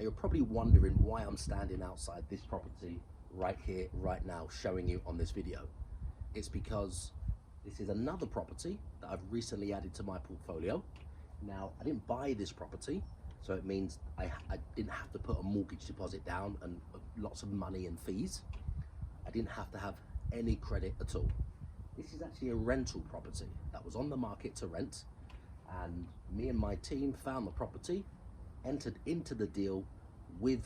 Now you're probably wondering why I'm standing outside this property right here, right now, showing you on this video. It's because this is another property that I've recently added to my portfolio. Now, I didn't buy this property, so it means I didn't have to put a mortgage deposit down and lots of money and fees. I didn't have to have any credit at all. This is actually a rental property that was on the market to rent, and me and my team found the property, entered into the deal with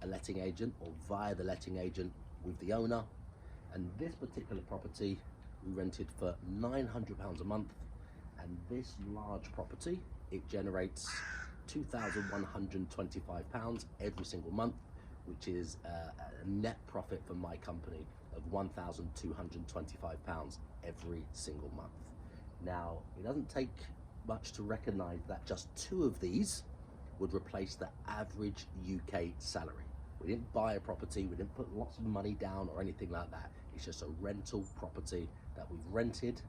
a letting agent or via the letting agent with the owner, and this particular property we rented for £900 a month, and this large property, it generates £2,125 every single month, which is a net profit for my company of £1,225 every single month. Now, it doesn't take much to recognize that just 2 of these would replace the average UK salary. We didn't buy a property, we didn't put lots of money down or anything like that. It's just a rental property that we've rented,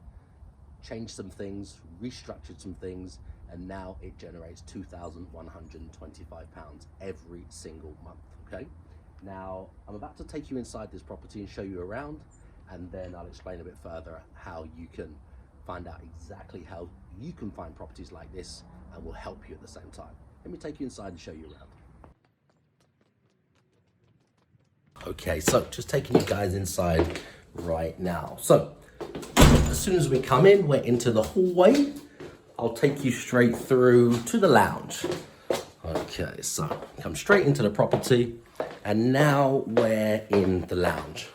changed some things, restructured some things, and now it generates £2,125 every single month, okay? Now, I'm about to take you inside this property and show you around, and then I'll explain a bit further how you can find out exactly how you can find properties like this, and will help you at the same time. Let me take you inside and show you around. Okay, so just taking you guys inside right now. So, as soon as we come in, we're into the hallway. I'll take you straight through to the lounge. Okay, so come straight into the property, and now we're in the lounge.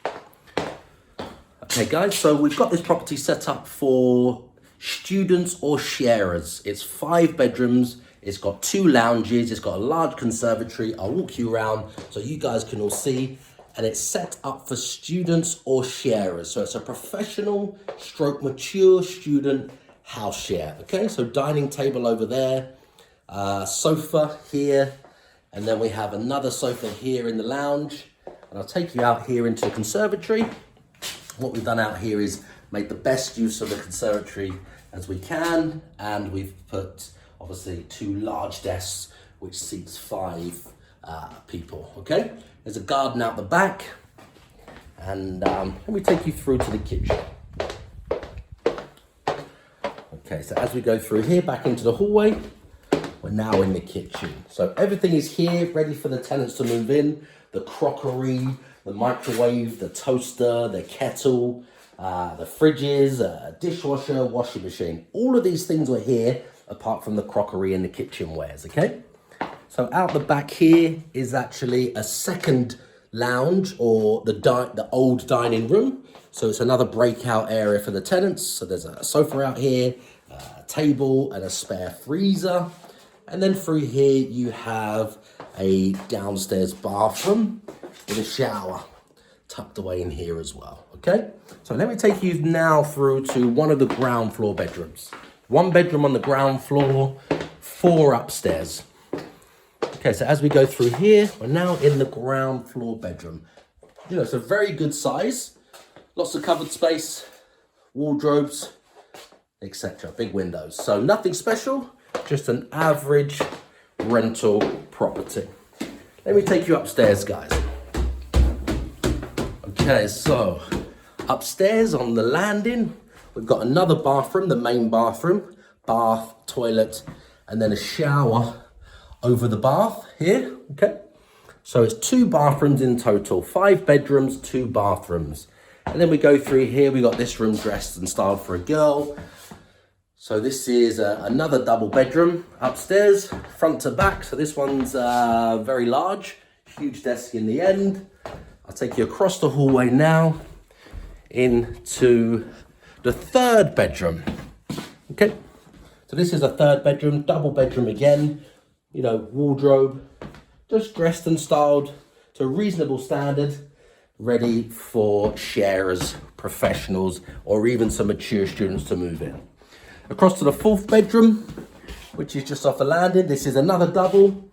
Okay guys, so we've got this property set up for students or sharers. It's 5 bedrooms, it's got 2 lounges, it's got a large conservatory. I'll walk you around so you guys can all see. And it's set up for students or sharers. So it's a professional stroke mature student house share. Okay, so dining table over there, sofa here, and then we have another sofa here in the lounge. And I'll take you out here into the conservatory. What we've done out here is made the best use of the conservatory as we can. And we've put obviously 2 large desks, which seats 5 people, okay? There's a garden out the back, and let me take you through to the kitchen. Okay, so as we go through here, back into the hallway, we're now in the kitchen. So everything is here, ready for the tenants to move in. The crockery, the microwave, the toaster, the kettle, the fridges, dishwasher, washing machine. All of these things are here, apart from the crockery and the kitchenwares, okay? So out the back here is actually a second lounge, or the old dining room. So it's another breakout area for the tenants. So there's a sofa out here, a table and a spare freezer. And then through here you have a downstairs bathroom with a shower tucked away in here as well, okay? So let me take you now through to one of the ground floor bedrooms. 1 bedroom on the ground floor, 4 upstairs. Okay, so as we go through here, we're now in the ground floor bedroom. You know, it's a very good size, lots of covered space, wardrobes, etc. Big windows. So nothing special, just an average rental property. Let me take you upstairs, guys. Okay, so upstairs on the landing, we've got another bathroom, the main bathroom, bath, toilet, and then a shower over the bath here, okay? So it's 2 bathrooms in total, 5 bedrooms, 2 bathrooms. And then we go through here, we got this room dressed and styled for a girl. So this is another double bedroom upstairs, front to back. So this one's very large, huge desk in the end. I'll take you across the hallway now into the 3rd bedroom, okay? So this is a 3rd bedroom, double bedroom again. You know, wardrobe, just dressed and styled to a reasonable standard, ready for sharers, professionals, or even some mature students to move in. Across to the 4th bedroom, which is just off the landing. This is another double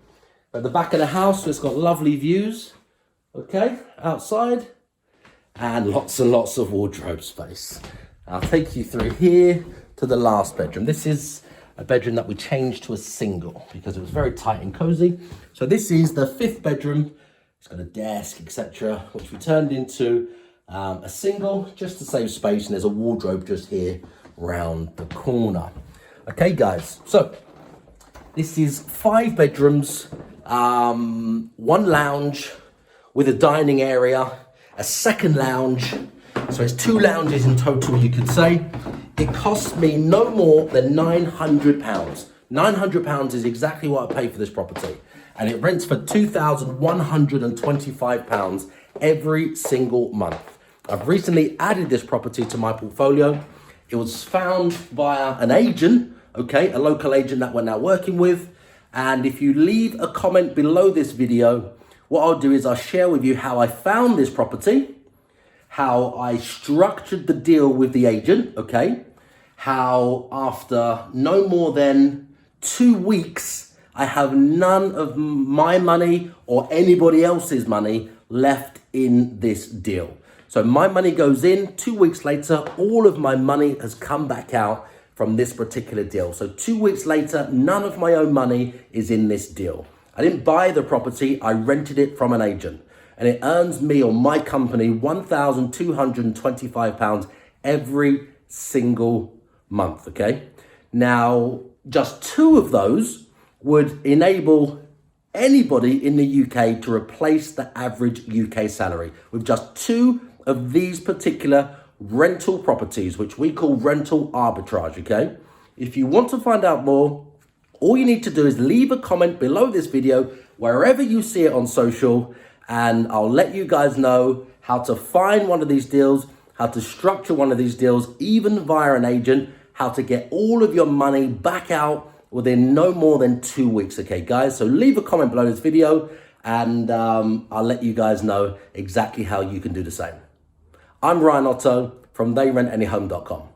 at the back of the house, so it's got lovely views, okay, outside, and lots of wardrobe space. I'll take you through here to the last bedroom. This is a bedroom that we changed to a single because it was very tight and cozy. So this is the 5th bedroom. It's got a desk, etc., which we turned into a single just to save space, and there's a wardrobe just here round the corner. Okay, guys, so this is 5 bedrooms, 1 lounge with a dining area, a second lounge. So it's 2 lounges in total, you could say. It cost me no more than £900. £900 is exactly what I paid for this property. And it rents for £2,125 every single month. I've recently added this property to my portfolio. It was found via an agent, okay, a local agent that we're now working with. And if you leave a comment below this video, what I'll do is I'll share with you how I found this property, how I structured the deal with the agent, okay? How after no more than 2 weeks, I have none of my money or anybody else's money left in this deal. So my money goes in, 2 weeks later, all of my money has come back out from this particular deal. So 2 weeks later, none of my own money is in this deal. I didn't buy the property, I rented it from an agent. And it earns me or my company £1,225 every single month, okay? Now, just 2 of those would enable anybody in the UK to replace the average UK salary with just 2 of these particular rental properties, which we call rental arbitrage, okay? If you want to find out more, all you need to do is leave a comment below this video, wherever you see it on social, and I'll let you guys know how to find one of these deals, how to structure one of these deals, even via an agent, how to get all of your money back out within no more than 2 weeks, okay, guys? So leave a comment below this video, and I'll let you guys know exactly how you can do the same. I'm Ryan Otto from theyrentanyhome.com.